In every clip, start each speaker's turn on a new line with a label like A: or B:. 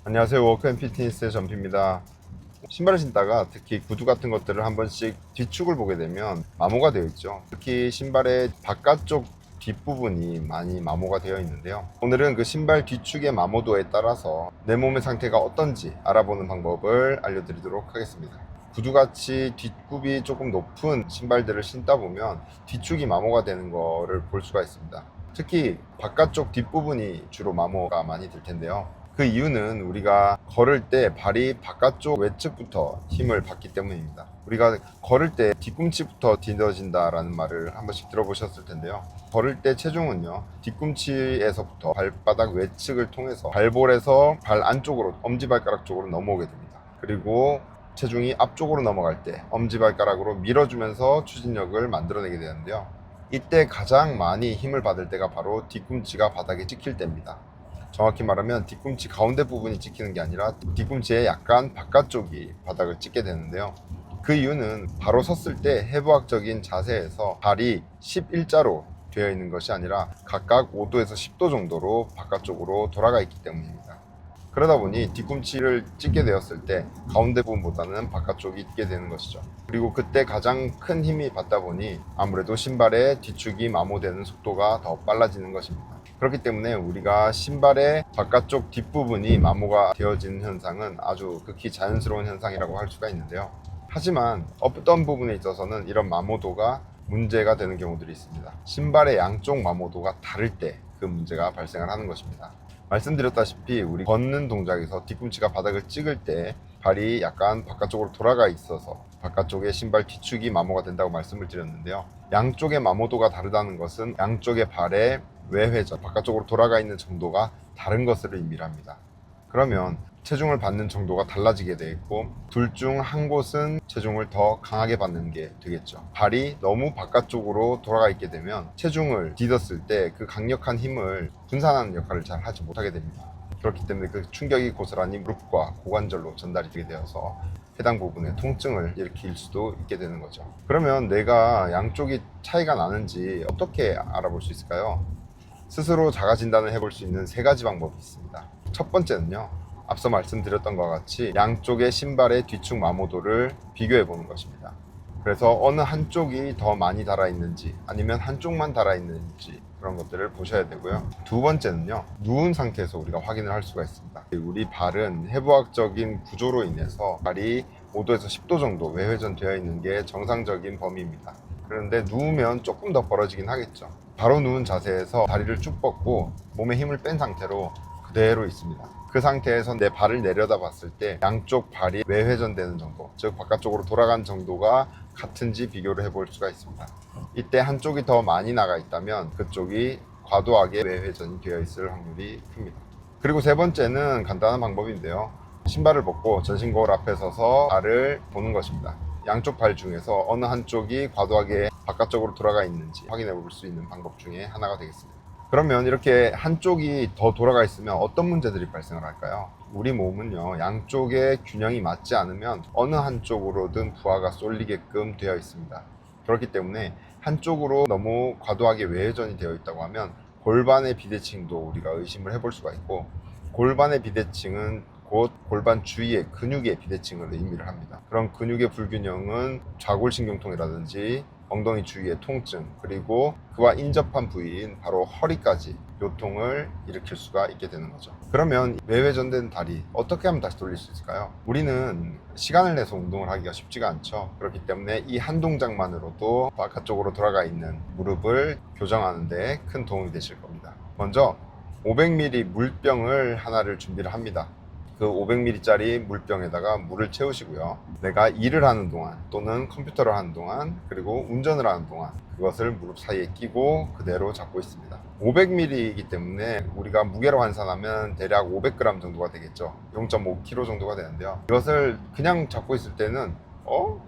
A: 안녕하세요. 워크앤피트니스의 전피입니다. 신발을 신다가 특히 구두 같은 것들을 한 번씩 뒤축을 보게 되면 마모가 되어 있죠. 특히 신발의 바깥쪽 뒷부분이 많이 마모가 되어 있는데요. 오늘은 그 신발 뒤축의 마모도에 따라서 내 몸의 상태가 어떤지 알아보는 방법을 알려드리도록 하겠습니다. 구두같이 뒷굽이 조금 높은 신발들을 신다 보면 뒤축이 마모가 되는 거를 볼 수가 있습니다. 특히 바깥쪽 뒷부분이 주로 마모가 많이 들 텐데요. 그 이유는 우리가 걸을 때 발이 바깥쪽 외측부터 힘을 받기 때문입니다. 우리가 걸을 때 뒤꿈치부터 디뎌진다라는 말을 한 번씩 들어보셨을 텐데요. 걸을 때 체중은요, 뒤꿈치에서부터 발바닥 외측을 통해서 발볼에서 발 안쪽으로, 엄지발가락 쪽으로 넘어오게 됩니다. 그리고 체중이 앞쪽으로 넘어갈 때 엄지발가락으로 밀어주면서 추진력을 만들어내게 되는데요. 이때 가장 많이 힘을 받을 때가 바로 뒤꿈치가 바닥에 찍힐 때입니다. 정확히 말하면 뒤꿈치 가운데 부분이 찍히는 게 아니라 뒤꿈치의 약간 바깥쪽이 바닥을 찍게 되는데요. 그 이유는 바로 섰을 때 해부학적인 자세에서 발이 11자로 되어 있는 것이 아니라 각각 5도에서 10도 정도로 바깥쪽으로 돌아가 있기 때문입니다. 그러다 보니 뒤꿈치를 찍게 되었을 때 가운데 부분보다는 바깥쪽이 있게 되는 것이죠. 그리고 그때 가장 큰 힘이 받다 보니 아무래도 신발의 뒤축이 마모되는 속도가 더 빨라지는 것입니다. 그렇기 때문에 우리가 신발의 바깥쪽 뒷부분이 마모가 되어지는 현상은 아주 극히 자연스러운 현상이라고 할 수가 있는데요. 하지만 어떤 부분에 있어서는 이런 마모도가 문제가 되는 경우들이 있습니다. 신발의 양쪽 마모도가 다를 때 그 문제가 발생을 하는 것입니다. 말씀드렸다시피 우리 걷는 동작에서 뒤꿈치가 바닥을 찍을 때 발이 약간 바깥쪽으로 돌아가 있어서 바깥쪽에 신발 뒤축이 마모가 된다고 말씀을 드렸는데요. 양쪽의 마모도가 다르다는 것은 양쪽의 발의 외회전, 바깥쪽으로 돌아가 있는 정도가 다른 것을 의미를 합니다. 그러면 체중을 받는 정도가 달라지게 돼 있고, 둘 중 한 곳은 체중을 더 강하게 받는 게 되겠죠. 발이 너무 바깥쪽으로 돌아가 있게 되면 체중을 디뎠을 때 그 강력한 힘을 분산하는 역할을 잘 하지 못하게 됩니다. 그렇기 때문에 그 충격이 고스란히 무릎과 고관절로 전달이 되게 되어서 해당 부분에 통증을 일으킬 수도 있게 되는 거죠. 그러면 내가 양쪽이 차이가 나는지 어떻게 알아볼 수 있을까요? 스스로 자가 진단을 해볼 수 있는 세 가지 방법이 있습니다. 첫 번째는요, 앞서 말씀드렸던 것과 같이 양쪽의 신발의 뒤축 마모도를 비교해 보는 것입니다. 그래서 어느 한쪽이 더 많이 달아 있는지 아니면 한쪽만 달아 있는지 그런 것들을 보셔야 되고요. 두 번째는요, 누운 상태에서 우리가 확인을 할 수가 있습니다. 우리 발은 해부학적인 구조로 인해서 발이 5도에서 10도 정도 외회전 되어 있는 게 정상적인 범위입니다. 그런데 누우면 조금 더 벌어지긴 하겠죠. 바로 누운 자세에서 다리를 쭉 뻗고 몸에 힘을 뺀 상태로 그대로 있습니다. 그 상태에서 내 발을 내려다 봤을 때 양쪽 발이 외회전되는 정도, 즉 바깥쪽으로 돌아간 정도가 같은지 비교를 해볼 수가 있습니다. 이때 한쪽이 더 많이 나가 있다면 그쪽이 과도하게 외회전이 되어 있을 확률이 큽니다. 그리고 세 번째는 간단한 방법인데요. 신발을 벗고 전신 거울 앞에 서서 발을 보는 것입니다. 양쪽 발 중에서 어느 한쪽이 과도하게 바깥쪽으로 돌아가 있는지 확인해 볼 수 있는 방법 중에 하나가 되겠습니다. 그러면 이렇게 한쪽이 더 돌아가 있으면 어떤 문제들이 발생을 할까요? 우리 몸은요, 양쪽의 균형이 맞지 않으면 어느 한쪽으로든 부하가 쏠리게끔 되어 있습니다. 그렇기 때문에 한쪽으로 너무 과도하게 외회전이 되어 있다고 하면 골반의 비대칭도 우리가 의심을 해볼 수가 있고, 골반의 비대칭은 곧 골반 주위의 근육의 비대칭을 의미를 합니다. 그런 근육의 불균형은 좌골신경통이라든지 엉덩이 주위의 통증, 그리고 그와 인접한 부위인 바로 허리까지 요통을 일으킬 수가 있게 되는 거죠. 그러면 외회전된 다리 어떻게 하면 다시 돌릴 수 있을까요? 우리는 시간을 내서 운동을 하기가 쉽지가 않죠. 그렇기 때문에 이 한 동작만으로도 바깥쪽으로 돌아가 있는 무릎을 교정하는 데 큰 도움이 되실 겁니다. 먼저 500ml 물병을 하나를 준비를 합니다. 그 500ml짜리 물병에다가 물을 채우시고요. 내가 일을 하는 동안 또는 컴퓨터를 하는 동안 그리고 운전을 하는 동안 그것을 무릎 사이에 끼고 그대로 잡고 있습니다. 500ml이기 때문에 우리가 무게로 환산하면 대략 500g 정도가 되겠죠. 0.5kg 정도가 되는데요. 이것을 그냥 잡고 있을 때는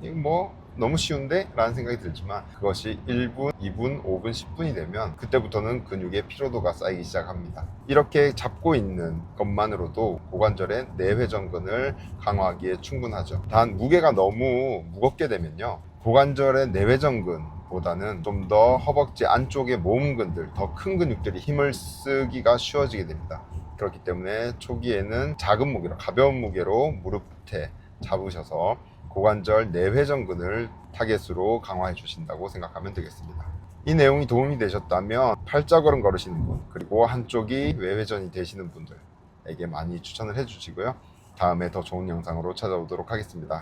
A: 이거 뭐 너무 쉬운데? 라는 생각이 들지만 그것이 1분, 2분, 5분, 10분이 되면 그때부터는 근육의 피로도가 쌓이기 시작합니다. 이렇게 잡고 있는 것만으로도 고관절의 내회전근을 강화하기에 충분하죠. 단 무게가 너무 무겁게 되면요, 고관절의 내회전근보다는 좀 더 허벅지 안쪽의 모음근들, 더 큰 근육들이 힘을 쓰기가 쉬워지게 됩니다. 그렇기 때문에 초기에는 작은 무게로, 가벼운 무게로 무릎 끝에 잡으셔서 고관절 내회전근을 타겟으로 강화해 주신다고 생각하면 되겠습니다. 이 내용이 도움이 되셨다면 팔자걸음 걸으시는 분, 그리고 한쪽이 외회전이 되시는 분들에게 많이 추천을 해 주시고요. 다음에 더 좋은 영상으로 찾아오도록 하겠습니다.